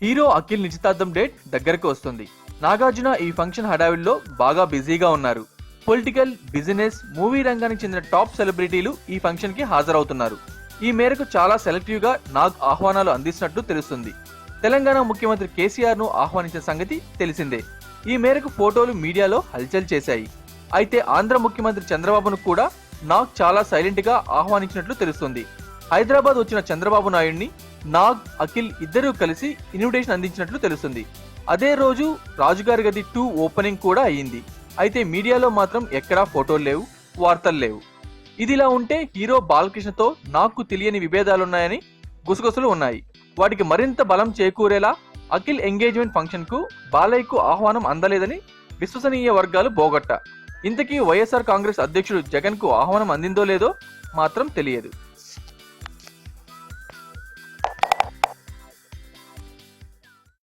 Hero Akhil నిశ్చితార్థం date దగ్గరకు వస్తుంది. నాగార్జున ఈ ఫంక్షన్ హడావిడిలో బాగా బిజీగా ఉన్నారు. పొలిటికల్, బిజినెస్, మూవీ రంగానికి చెందిన టాప్ సెలబ్రిటీలు ఈ ఫంక్షన్ కి హాజరవుతున్నారు. ఈ మేరకు చాలా సెలెక్టివ్ గా నాగ్ ఆహ్వానాలు అందిస్తున్నట్లు తెలుస్తుంది. తెలంగాణ ముఖ్యమంత్రి కేసీఆర్ ను ఆహ్వానించిన సంగతి తెలిసిందే. ఈ మేరకు ఫోటోలు మీడియాలో హల్చల్ చేశాయి. అయితే ఆంధ్ర ముఖ్యమంత్రి చంద్రబాబును కూడా నాగ్ చాలా సైలెంట్ గా ఆహ్వానించినట్లు తెలుస్తుంది. హైదరాబాద్ వచ్చిన చంద్రబాబు నాయుడిని నాగ్, అఖిల్ ఇద్దరూ కలిసి ఇన్విటేషన్ అందించినట్లు తెలుస్తుంది. అదే రోజు రాజుగారి గది 2 ఓపెనింగ్ కూడా అయ్యింది. అయితే మీడియాలో మాత్రం ఎక్కడా ఫోటోలు లేవు, వార్తలు లేవు. ఇదిలా ఉంటే హీరో బాలకృష్ణతో నాగ్కు తెలియని విభేదాలున్నాయని గుసగుసలు ఉన్నాయి. వాటికి మరింత బలం చేకూరేలా అఖిల్ ఎంగేజ్మెంట్ ఫంక్షన్ కు బాలయ్యకు ఆహ్వానం అందలేదని విశ్వసనీయ వర్గాలు బోగట్ట. ఇంతకీ వైఎస్ఆర్ కాంగ్రెస్ అధ్యక్షుడు జగన్ కు ఆహ్వానం అందిందో లేదో మాత్రం తెలియదు.